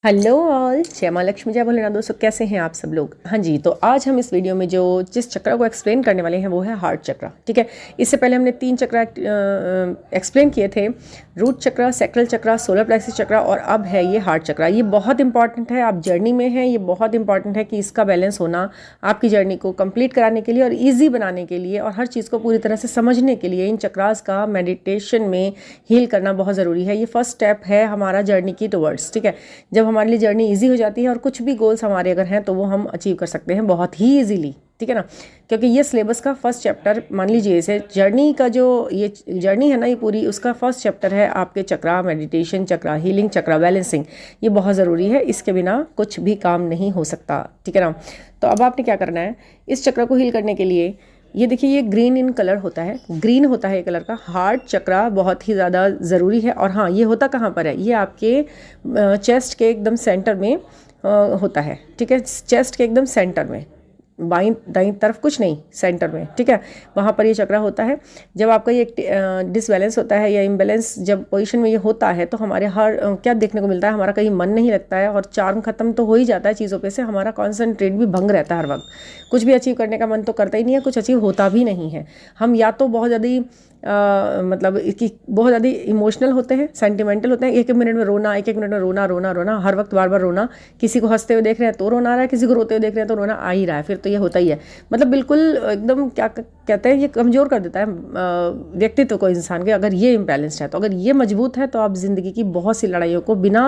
Hello all, जय माँ लक्ष्मी, जय भोलेनाथ। दोस्तों कैसे हैं आप सब लोग। हाँ जी, तो आज हम इस वीडियो में जिस चक्र को एक्सप्लेन करने वाले हैं वो है हार्ट चक्र। ठीक है, इससे पहले हमने 3 चक्र एक्सप्लेन किए थे, रूट चक्र, सैक्रल चक्र, सोलर प्लेक्सस चक्र, और अब है ये हार्ट चक्र। ये बहुत इंपॉर्टेंट है, आप जर्नी में हैं, ये बहुत इंपॉर्टेंट है कि इसका बैलेंस होना आपकी जर्नी को कंप्लीट कराने के लिए और ईजी बनाने के लिए और हर चीज़ को पूरी तरह से समझने के लिए इन चक्रास का मेडिटेशन में हील करना बहुत ज़रूरी है। ये फर्स्ट स्टेप है हमारा जर्नी की टुवर्ड्स। ठीक है, जब हमारे लिए जर्नी इजी हो जाती है और कुछ भी गोल्स हमारे अगर हैं तो वो हम अचीव कर सकते हैं बहुत ही इजीली। ठीक है ना, क्योंकि ये सिलेबस का फर्स्ट चैप्टर, मान लीजिए इसे जर्नी का जो ये जर्नी है ना, ये पूरी उसका फर्स्ट चैप्टर है आपके चक्रा, मेडिटेशन चक्रा, हीलिंग चक्रा, बैलेंसिंग। ये बहुत ज़रूरी है, इसके बिना कुछ भी काम नहीं हो सकता। ठीक है ना, तो अब आपने क्या करना है इस चक्र को हील करने के लिए। ये देखिए, ये ग्रीन इन कलर होता है, ग्रीन होता है ये कलर का। हार्ट चक्रा बहुत ही ज़्यादा ज़रूरी है। और हाँ, ये होता कहाँ पर है, ये आपके चेस्ट के एकदम सेंटर में होता है। ठीक है, चेस्ट के एकदम सेंटर में, बाईं दाईं तरफ कुछ नहीं, सेंटर में। ठीक है, वहाँ पर ये चक्रा होता है। जब आपका ये डिसबैलेंस होता है या इम्बैलेंस जब पोजीशन में ये होता है तो हमारे हर क्या देखने को मिलता है, हमारा कहीं मन नहीं लगता है और चार्म खत्म तो हो ही जाता है चीज़ों पे से, हमारा कॉन्सेंट्रेट भी भंग रहता है हर वक्त। कुछ भी अचीव करने का मन तो करता ही नहीं है, कुछ अचीव होता भी नहीं है। हम या तो बहुत ज़्यादा मतलब कि बहुत ज़्यादा इमोशनल होते हैं, सेंटिमेंटल होते हैं, एक एक मिनट में रोना, एक एक मिनट में रोना रोना रोना, हर वक्त बार बार रोना। किसी को हंसते हुए देख रहे हैं तो रोना आ रहा है, किसी को रोते हुए देख रहे हैं तो रोना आ ही रहा है, फिर तो ये होता ही है। मतलब बिल्कुल एकदम क्या कहते हैं, ये कमज़ोर कर देता है व्यक्तित्व को इंसान के। अगर ये इम्बैलेंस्ड है तो, अगर ये मजबूत है तो आप ज़िंदगी की बहुत सी लड़ाइयों को बिना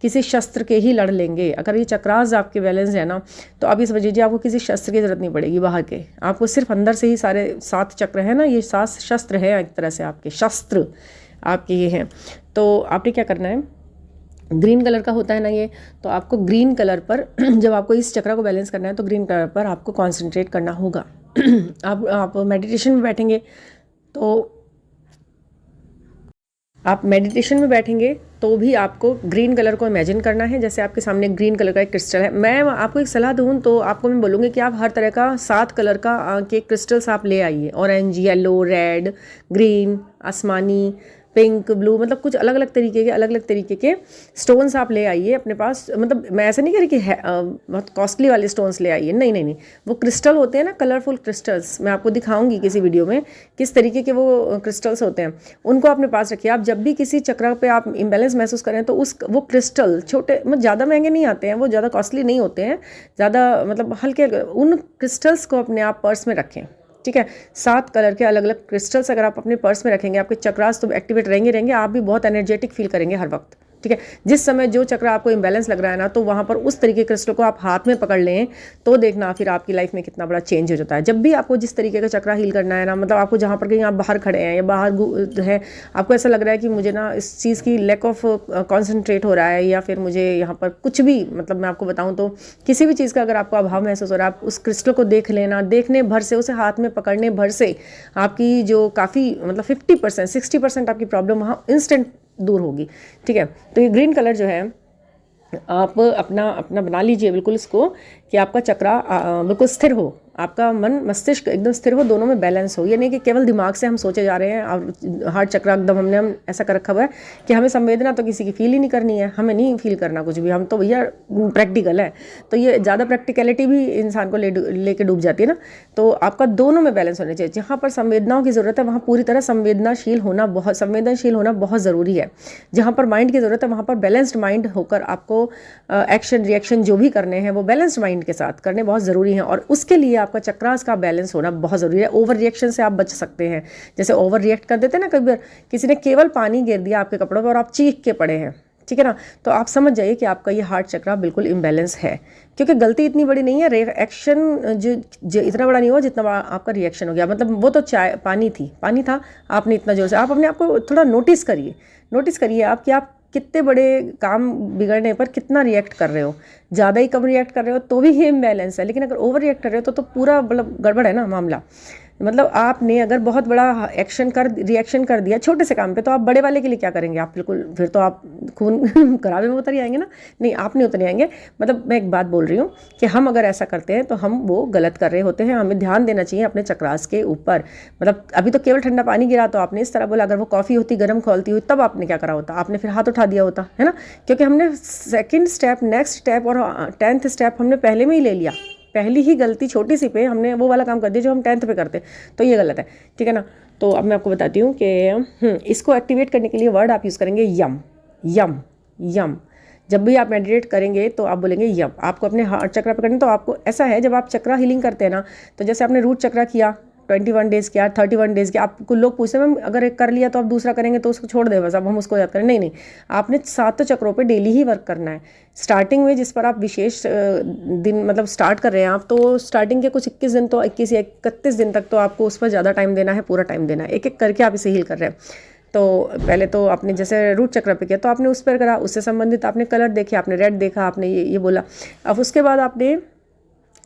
किसी शस्त्र के ही लड़ लेंगे। अगर ये चक्रास आपके बैलेंस है ना, तो आप ये समझ लीजिए आपको किसी शस्त्र की ज़रूरत नहीं पड़ेगी बाहर के, आपको सिर्फ अंदर से ही सारे 7 चक्र है ना, ये 7 शस्त्र है एक तरह से, आपके शस्त्र आपके ये हैं। तो आपने क्या करना है, ग्रीन कलर का होता है ना ये, तो आपको ग्रीन कलर पर जब आपको इस चक्र को बैलेंस करना है तो ग्रीन कलर पर आपको कंसंट्रेट करना होगा। आप मेडिटेशन में बैठेंगे तो आप मेडिटेशन में बैठेंगे तो भी आपको ग्रीन कलर को इमेजिन करना है, जैसे आपके सामने ग्रीन कलर का एक क्रिस्टल है। मैं आपको एक सलाह दूँ तो आपको मैं बोलूँगी कि आप हर तरह का 7 कलर का के क्रिस्टल्स आप ले आइए, ऑरेंज, येलो, रेड, ग्रीन, आसमानी, पिंक, ब्लू, मतलब कुछ अलग अलग तरीके के स्टोन्स आप ले आइए अपने पास। मतलब मैं ऐसा नहीं कह रही कि बहुत कॉस्टली वाले स्टोन्स ले आइए, नहीं नहीं नहीं, वो क्रिस्टल होते हैं ना, कलरफुल क्रिस्टल्स, मैं आपको दिखाऊंगी किसी वीडियो में किस तरीके के वो क्रिस्टल्स होते हैं, उनको अपने पास रखिए। आप जब भी किसी चक्र पे आप इम्बैलेंस महसूस करें तो वो क्रिस्टल छोटे, मतलब ज़्यादा महंगे नहीं आते हैं, वो ज़्यादा कॉस्टली नहीं होते हैं, ज़्यादा मतलब हल्के, उन क्रिस्टल्स को अपने आप पर्स में रखें। ठीक है, 7 कलर के अलग अलग क्रिस्टल्स अगर आप अपने पर्स में रखेंगे, आपके चक्रास तो एक्टिवेट रहेंगे, आप भी बहुत एनर्जेटिक फील करेंगे हर वक्त। ठीक है, जिस समय जो चक्र आपको इम्बैलेंस लग रहा है ना, तो वहाँ पर उस तरीके के क्रिस्टल को आप हाथ में पकड़ लें तो देखना फिर आपकी लाइफ में कितना बड़ा चेंज हो जाता है। जब भी आपको जिस तरीके का चक्र हील करना है ना, मतलब आपको जहाँ पर कहीं आप बाहर खड़े हैं या बाहर है, आपको ऐसा लग रहा है कि मुझे ना इस चीज़ की लैक ऑफ कॉन्सेंट्रेट हो रहा है, या फिर मुझे यहाँ पर कुछ भी, मतलब मैं आपको बताऊँ तो किसी भी चीज़ का अगर आपको अभाव महसूस हो रहा है, आप उस क्रिस्टल को देख लेना, देखने भर से, उसे हाथ में पकड़ने भर से आपकी जो काफ़ी मतलब 50% 60% आपकी प्रॉब्लम वहाँ इंस्टेंट दूर होगी। ठीक है, तो ये ग्रीन कलर जो है आप अपना अपना बना लीजिए बिल्कुल इसको, कि आपका चक्रा बिल्कुल स्थिर हो, आपका मन मस्तिष्क एकदम स्थिर हो, दोनों में बैलेंस हो। ये नहीं कि केवल दिमाग से हम सोचे जा रहे हैं और हार्ट चक्रा एकदम हम ऐसा कर रखा हुआ है कि हमें संवेदना तो किसी की फील ही नहीं करनी है, हमें नहीं फील करना कुछ भी, हम तो भैया प्रैक्टिकल है। तो ये ज़्यादा प्रैक्टिकलिटी भी इंसान को लेके डूब जाती है ना। तो आपका दोनों में बैलेंस होना चाहिए, जहाँ पर संवेदनाओं की ज़रूरत है वहाँ पूरी तरह संवेदनशील होना बहुत ज़रूरी है। जहाँ पर माइंड की ज़रूरत है वहाँ पर बैलेंस्ड माइंड होकर आपको एक्शन रिएक्शन जो भी करने हैं वो बैलेंस्ड माइंड के साथ करने बहुत ज़रूरी हैं, और उसके लिए आपका चक्रास का बैलेंस होना बहुत ज़रूरी है। ओवर रिएक्शन से आप बच सकते हैं, जैसे ओवर रिएक्ट कर देते हैं ना, कई बार किसी ने केवल पानी गिर दिया आपके कपड़ों पर और आप चीख के पड़े हैं, ठीक है ना, तो आप समझ जाइए कि आपका ये हार्ट चक्रा बिल्कुल इम्बैलेंस है। क्योंकि गलती इतनी बड़ी नहीं है, रिएक्शन जो इतना बड़ा नहीं हुआ जितना बड़ा आपका रिएक्शन हो गया। मतलब वो तो पानी था, आपने इतना जोर से, आप अपने आप को थोड़ा नोटिस करिए आप कि आप कितने बड़े काम बिगड़ने पर कितना रिएक्ट कर रहे हो। ज़्यादा ही कम रिएक्ट कर रहे हो तो भी ये इम्बैलेंस है, लेकिन अगर ओवर रिएक्ट कर रहे हो तो पूरा मतलब गड़बड़ है ना मामला। मतलब आपने अगर बहुत बड़ा रिएक्शन कर दिया छोटे से काम पे, तो आप बड़े वाले के लिए क्या करेंगे? आप बिल्कुल, फिर तो आप खून खराबे में उतर ही आएंगे ना। नहीं, आप नहीं उतर आएंगे। मतलब मैं एक बात बोल रही हूँ कि हम अगर ऐसा करते हैं तो हम वो गलत कर रहे होते हैं। हमें ध्यान देना चाहिए अपने चक्रास के ऊपर। मतलब अभी तो केवल ठंडा पानी गिरा तो आपने इस तरह बोला, अगर वो कॉफ़ी होती गर्म खोलती हुई तब आपने क्या करा होता? आपने फिर हाथ उठा दिया होता, है ना। क्योंकि हमने सेकंड स्टेप, नेक्स्ट स्टेप और 10th स्टेप हमने पहले में ही ले लिया। पहली ही गलती छोटी सी पे हमने वो वाला काम कर दिया जो हम 10th पे करते, तो ये गलत है, ठीक है ना। तो अब मैं आपको बताती हूँ कि इसको एक्टिवेट करने के लिए वर्ड आप यूज़ करेंगे यम। यम यम। जब भी आप मेडिटेट करेंगे तो आप बोलेंगे यम। आपको अपने हार्ट चक्रा पे करना, तो आपको ऐसा है, जब आप चक्रा हीलिंग करते हैं ना, तो जैसे आपने रूट चक्रा किया 21 डेज़ किया, 31 डेज़ किया, आपको लोग पूछते हैं मैम अगर एक कर लिया तो आप दूसरा करेंगे तो उसको छोड़ दें बस, अब हम उसको याद करें? नहीं नहीं, आपने 7 चक्रों पे डेली ही वर्क करना है। स्टार्टिंग में जिस पर आप विशेष दिन मतलब स्टार्ट कर रहे हैं आप, तो स्टार्टिंग के कुछ 21 दिन तो 21 या 31 दिन तक तो आपको उस पर ज़्यादा टाइम देना है, पूरा टाइम देना है। एक एक करके आप इसे हील कर रहे हैं। तो पहले तो आपने जैसे रूट चक्र पे किया तो आपने उस पर करा, उससे संबंधित आपने कलर देखे, आपने रेड देखा, आपने ये बोला। अब उसके बाद आपने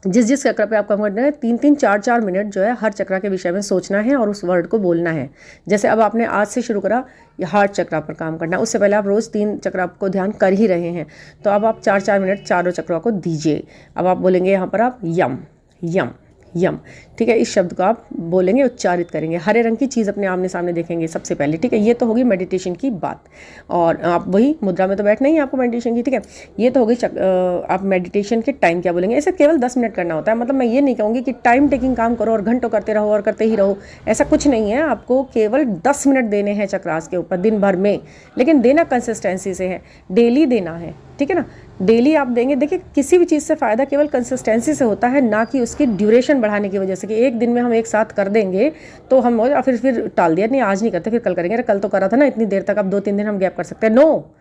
जिस चक्र पे आप काम करना है 3-3, 4-4 मिनट जो है हर चक्र के विषय में सोचना है और उस वर्ड को बोलना है। जैसे अब आपने आज से शुरू करा ये हार्ट चक्र पर काम करना, उससे पहले आप रोज़ 3 चक्र को ध्यान कर ही रहे हैं, तो अब आप 4-4 मिनट चारों चक्रों को दीजिए। अब आप बोलेंगे यहाँ पर आप यम यम यम, ठीक है। इस शब्द को आप बोलेंगे, उच्चारित करेंगे। हरे रंग की चीज़ अपने आमने सामने देखेंगे सबसे पहले, ठीक है। ये तो होगी मेडिटेशन की बात। और आप वही मुद्रा में तो बैठना ही है आपको मेडिटेशन की, ठीक है। ये तो होगी आप मेडिटेशन के टाइम क्या बोलेंगे। ऐसे केवल 10 मिनट करना होता है। मतलब मैं ये नहीं कहूँगी कि टाइम टेकिंग काम करो और घंटों करते रहो और करते ही रहो, ऐसा कुछ नहीं है। आपको केवल 10 मिनट देने हैं चक्रास के ऊपर दिन भर में, लेकिन देना कंसिस्टेंसी से है, डेली देना है, ठीक है ना। डेली आप देंगे। देखिए, किसी भी चीज़ से फ़ायदा केवल कंसिस्टेंसी से होता है, ना कि उसकी ड्यूरेशन बढ़ाने की वजह से, कि एक दिन में हम एक साथ कर देंगे तो हम फिर टाल दिया, नहीं आज नहीं करते फिर कल करेंगे, अरे कल तो करा था ना इतनी देर तक, अब 2-3 दिन हम गैप कर सकते हैं। नो,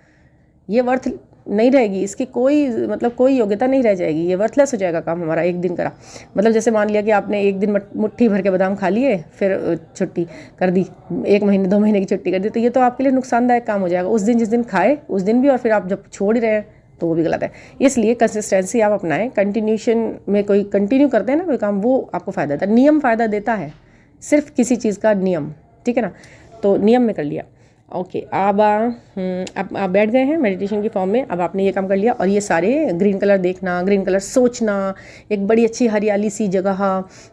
ये वर्थ नहीं रहेगी, इसकी कोई मतलब कोई योग्यता नहीं रह जाएगी, ये वर्थलेस हो जाएगा काम हमारा एक दिन करा। मतलब जैसे मान लिया कि आपने एक दिन मुट्ठी भर के बादाम खा लिए, फिर छुट्टी कर दी, 1 महीने 2 महीने की छुट्टी कर दी, तो ये तो आपके लिए नुकसानदायक काम हो जाएगा। उस दिन जिस दिन खाए उस दिन भी, और फिर आप जब छोड़ ही रहे हैं तो वो भी गलत है। इसलिए कंसिस्टेंसी आप अपनाएं। कंटिन्यूशन में कोई कंटिन्यू करते हैं ना कोई काम, वो आपको फ़ायदा देता है। नियम फ़ायदा देता है, सिर्फ किसी चीज़ का नियम, ठीक है ना। तो नियम में कर लिया, ओके। अब आप बैठ गए हैं मेडिटेशन की फॉर्म में। अब आपने ये काम कर लिया, और ये सारे ग्रीन कलर देखना, ग्रीन कलर सोचना, एक बड़ी अच्छी हरियाली सी जगह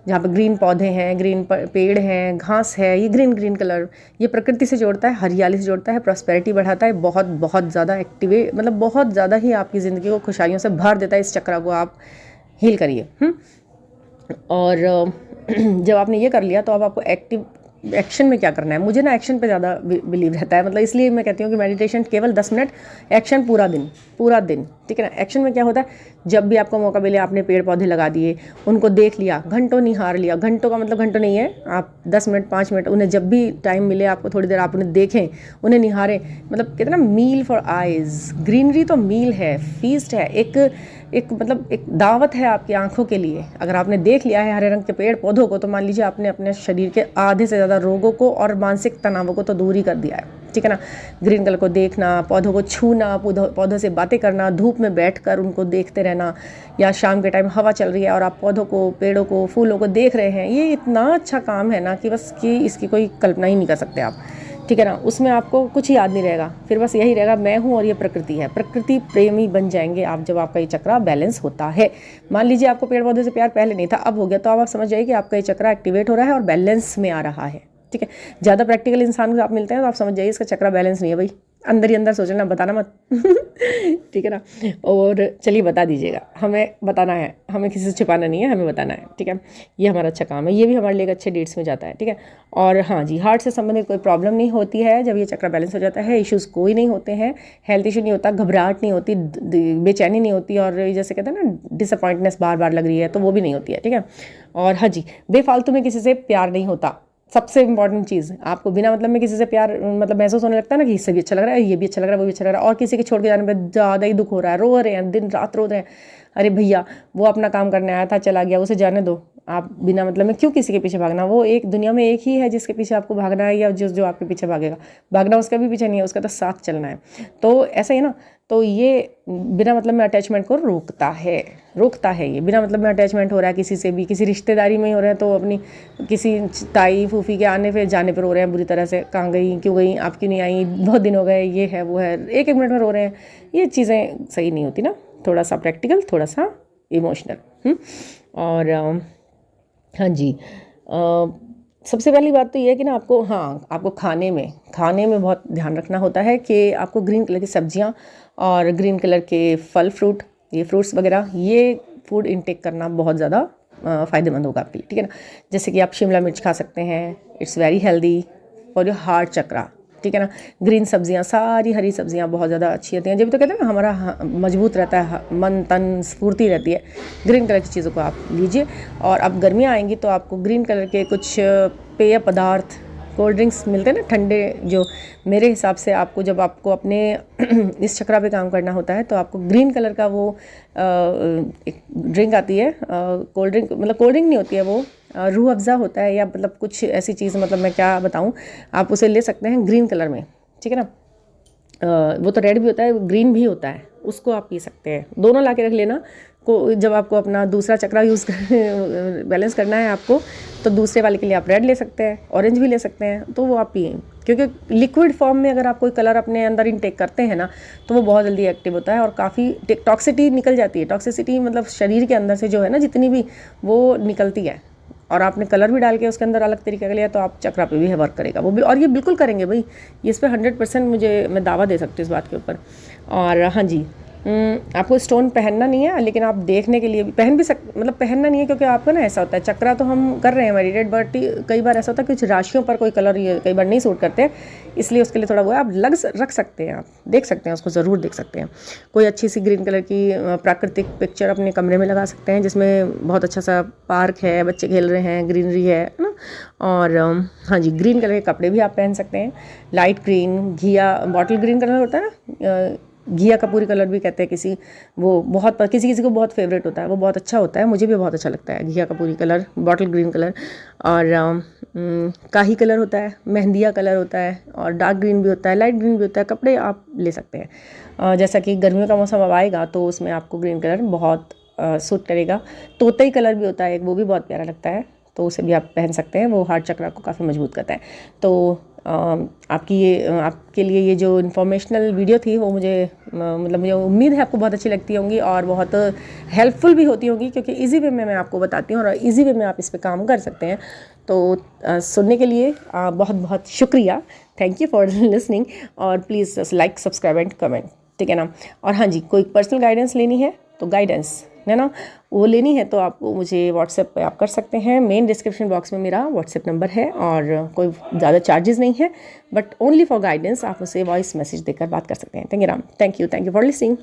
जहाँ पर ग्रीन पौधे हैं, ग्रीन पेड़ हैं, घास है, ये ग्रीन कलर ये प्रकृति से जोड़ता है, हरियाली से जोड़ता है, प्रॉस्पेरिटी बढ़ाता है, बहुत बहुत ज़्यादा एक्टिवेट, मतलब बहुत ज़्यादा ही आपकी ज़िंदगी को खुशहालियों से भर देता है। इस चक्र को आप हील करिए। और जब आपने ये कर लिया तो अब आपको एक्शन में क्या करना है। मुझे ना एक्शन पे ज़्यादा बिलीव रहता है, मतलब इसलिए मैं कहती हूँ कि मेडिटेशन केवल 10 मिनट, एक्शन पूरा दिन, ठीक है ना। एक्शन में क्या होता है, जब भी आपको मौका मिले आपने पेड़ पौधे लगा दिए, उनको देख लिया, घंटों निहार लिया। घंटों का मतलब घंटों नहीं है, आप 10 मिनट 5 मिनट उन्हें जब भी टाइम मिले आपको थोड़ी देर आप उन्हें देखें, उन्हें निहारें। मतलब कहते हैं ना, मील फॉर आइज़, ग्रीनरी तो मील है, फीस्ट है, एक मतलब एक दावत है आपकी आंखों के लिए। अगर आपने देख लिया है हरे रंग के पेड़ पौधों को, तो मान लीजिए आपने अपने शरीर के आधे से ज़्यादा रोगों को और मानसिक तनावों को तो दूर ही कर दिया है, ठीक है ना। ग्रीन कलर को देखना, पौधों को छूना, पौधों से बातें करना, धूप में बैठकर उनको देखते रहना, या शाम के टाइम हवा चल रही है और आप पौधों को, पेड़ों को, फूलों को देख रहे हैं, ये इतना अच्छा काम है ना कि बस कि इसकी कोई कल्पना ही नहीं कर सकते आप, ठीक है ना। उसमें आपको कुछ याद नहीं रहेगा, फिर बस यही रहेगा, मैं हूँ और ये प्रकृति है। प्रकृति प्रेमी बन जाएंगे आप जब आपका ये चक्रा बैलेंस होता है। मान लीजिए आपको पेड़ पौधे से प्यार पहले नहीं था, अब हो गया, तो अब आप समझ जाइए कि आपका ये चक्रा एक्टिवेट हो रहा है और बैलेंस में आ रहा है, ठीक है। ज़्यादा प्रैक्टिकल इंसान को आप मिलते हैं तो आप समझ जाइए इसका चक्रा बैलेंस नहीं है भाई, अंदर ही अंदर सोचना, बताना मत ठीक है ना। और चलिए बता दीजिएगा, हमें बताना है, हमें किसी से छिपाना नहीं है, हमें बताना है, ठीक है। ये हमारा अच्छा काम है, ये भी हमारे लिए अच्छे डेट्स में जाता है, ठीक है। और हाँ जी, हार्ट से संबंधित कोई प्रॉब्लम नहीं होती है जब ये चक्रा बैलेंस हो जाता है। इश्यूज़ कोई नहीं होते हैं, हेल्थ इशू नहीं होता, घबराहट नहीं होती, बेचैनी नहीं होती, और जैसे कहते हैं ना डिसअपॉइंटनेस बार बार लग रही है, तो वो भी नहीं होती है, ठीक है। और हाँ जी, बेफालतू में किसी से प्यार नहीं होता। सबसे इंपॉर्टेंट चीज़, आपको बिना मतलब में किसी से प्यार मतलब महसूस होने लगता है ना कि इससे भी अच्छा लग रहा है, ये भी अच्छा लग रहा है, वो भी अच्छा लग रहा है, और किसी के छोड़ के जाने पर ज़्यादा ही दुख हो रहा है, रो रहे हैं, दिन रात रो रहे हैं। अरे भैया, वो अपना काम करने आया था, चला गया, उसे जाने दो। आप बिना मतलब में क्यों किसी के पीछे भागना, वो एक दुनिया में एक ही है जिसके पीछे आपको भागना है, या जो आपके पीछे भागेगा, भागना उसका भी पीछे नहीं है, उसका तो साथ चलना है। तो ऐसा ही ना, तो ये बिना मतलब में अटैचमेंट को रोकता है ये। बिना मतलब में अटैचमेंट हो रहा है किसी से भी, किसी रिश्तेदारी में ही हो रहा है, तो अपनी किसी ताई फूफी के आने पे जाने पर रो रहे हैं बुरी तरह से, कहाँ गई, क्यों गई, आप क्यों नहीं आई, बहुत दिन हो गए, ये है वो है, एक मिनट में रो रहे हैं। ये चीज़ें सही नहीं होती ना, थोड़ा सा प्रैक्टिकल, थोड़ा सा इमोशनल। और हाँ जी, सबसे पहली बात तो ये है कि ना आपको खाने में बहुत ध्यान रखना होता है कि आपको ग्रीन कलर की सब्जियां और ग्रीन कलर के फल फ्रूट, ये फ्रूट्स वगैरह, ये फूड इनटेक करना बहुत ज़्यादा फ़ायदेमंद होगा आपके लिए, ठीक है ना। जैसे कि आप शिमला मिर्च खा सकते हैं, it's very healthy for your heart chakra, ठीक है ना। ग्रीन सब्जियां, सारी हरी सब्जियां बहुत ज़्यादा अच्छी होती हैं, जब तो कहते हैं ना हमारा मजबूत रहता है, मन तन स्फूर्ति रहती है। ग्रीन कलर की चीज़ों को आप लीजिए। और अब गर्मियाँ आएंगी तो आपको ग्रीन कलर के कुछ पेय पदार्थ, कोल्ड ड्रिंक्स मिलते हैं ना ठंडे, जो मेरे हिसाब से आपको, जब आपको अपने इस चक्रा पे काम करना होता है तो आपको ग्रीन कलर का वो एक ड्रिंक आती है, कोल्ड ड्रिंक, मतलब कोल्ड ड्रिंक नहीं होती है वो, रूह अफ़ज़ा होता है, या मतलब कुछ ऐसी चीज़, मतलब मैं क्या बताऊं, आप उसे ले सकते हैं ग्रीन कलर में, ठीक है ना। वो तो रेड भी होता है, ग्रीन भी होता है, उसको आप पी सकते हैं। दोनों ला के रख लेना को, जब आपको अपना दूसरा चक्रा बैलेंस करना है आपको, तो दूसरे वाले के लिए आप रेड ले सकते हैं, ऑरेंज भी ले सकते हैं, तो वो आप पिए। क्योंकि लिक्विड फॉर्म में अगर आप कोई कलर अपने अंदर इनटेक करते हैं ना, तो वो बहुत जल्दी एक्टिव होता है और काफ़ी टॉक्सिटी निकल जाती है। टॉक्सिसिटी मतलब शरीर के अंदर से जो है ना, जितनी भी, वो निकलती है। और आपने कलर भी डाल के उसके अंदर अलग तरीके का लिया, तो आप चक्रा पे भी वर्क करेगा वो भी, और ये बिल्कुल करेंगे भाई, ये इस पर 100% मैं दावा दे सकती हूँ इस बात के ऊपर। और हाँ जी, आपको स्टोन पहनना नहीं है, लेकिन आप देखने के लिए भी पहन भी मतलब पहनना नहीं है, क्योंकि आपको ना ऐसा होता है, चक्रा तो हम कर रहे हैं मेडिटेट, बट कई बार ऐसा होता है कुछ राशियों पर कोई कलर ये कई बार नहीं सूट करते, इसलिए उसके लिए थोड़ा वो है, आप रख सकते हैं, आप देख सकते हैं, उसको ज़रूर देख सकते हैं। कोई अच्छी सी ग्रीन कलर की प्राकृतिक पिक्चर अपने कमरे में लगा सकते हैं, जिसमें बहुत अच्छा सा पार्क है, बच्चे खेल रहे हैं, ग्रीनरी है ना। और हाँ जी, ग्रीन कलर के कपड़े भी आप पहन सकते हैं, लाइट ग्रीन, घिया, बॉटल ग्रीन कलर होता है ना, घिया कपूरी कलर भी कहते हैं किसी, वो बहुत किसी किसी को बहुत फेवरेट होता है, वो बहुत अच्छा होता है, मुझे भी बहुत अच्छा लगता है घिया कपूरी कलर, बॉटल ग्रीन कलर। और काही कलर होता है, मेहंदिया कलर होता है, और डार्क ग्रीन भी होता है, लाइट ग्रीन भी होता है। कपड़े आप ले सकते हैं, जैसा कि गर्मियों का मौसम अब आएगा तो उसमें आपको ग्रीन कलर बहुत सूट करेगा। तोतई कलर भी होता है एक, वो भी बहुत प्यारा लगता है, तो उसे भी आप पहन सकते हैं, वो हार्ट चक्रा को काफ़ी मजबूत करता है। तो आपके लिए ये जो इन्फॉर्मेशनल वीडियो थी, वो मुझे उम्मीद है आपको बहुत अच्छी लगती होंगी और बहुत हेल्पफुल भी होती होंगी, क्योंकि इजी वे में मैं आपको बताती हूँ और इजी वे में आप इस पे काम कर सकते हैं। तो सुनने के लिए बहुत बहुत शुक्रिया, थैंक यू फॉर लिसनिंग। और please like, subscribe and comment, ठीक है ना। और हाँ जी, कोई पर्सनल गाइडेंस लेनी है तो गाइडेंस है ना, वो लेनी है तो आप मुझे व्हाट्सएप पे आप कर सकते हैं। मेन डिस्क्रिप्शन बॉक्स में मेरा व्हाट्सएप नंबर है, और कोई ज़्यादा चार्जेस नहीं है, बट ओनली फॉर गाइडेंस आप मुझसे वॉइस मैसेज देकर बात कर सकते हैं। Thank you for listening.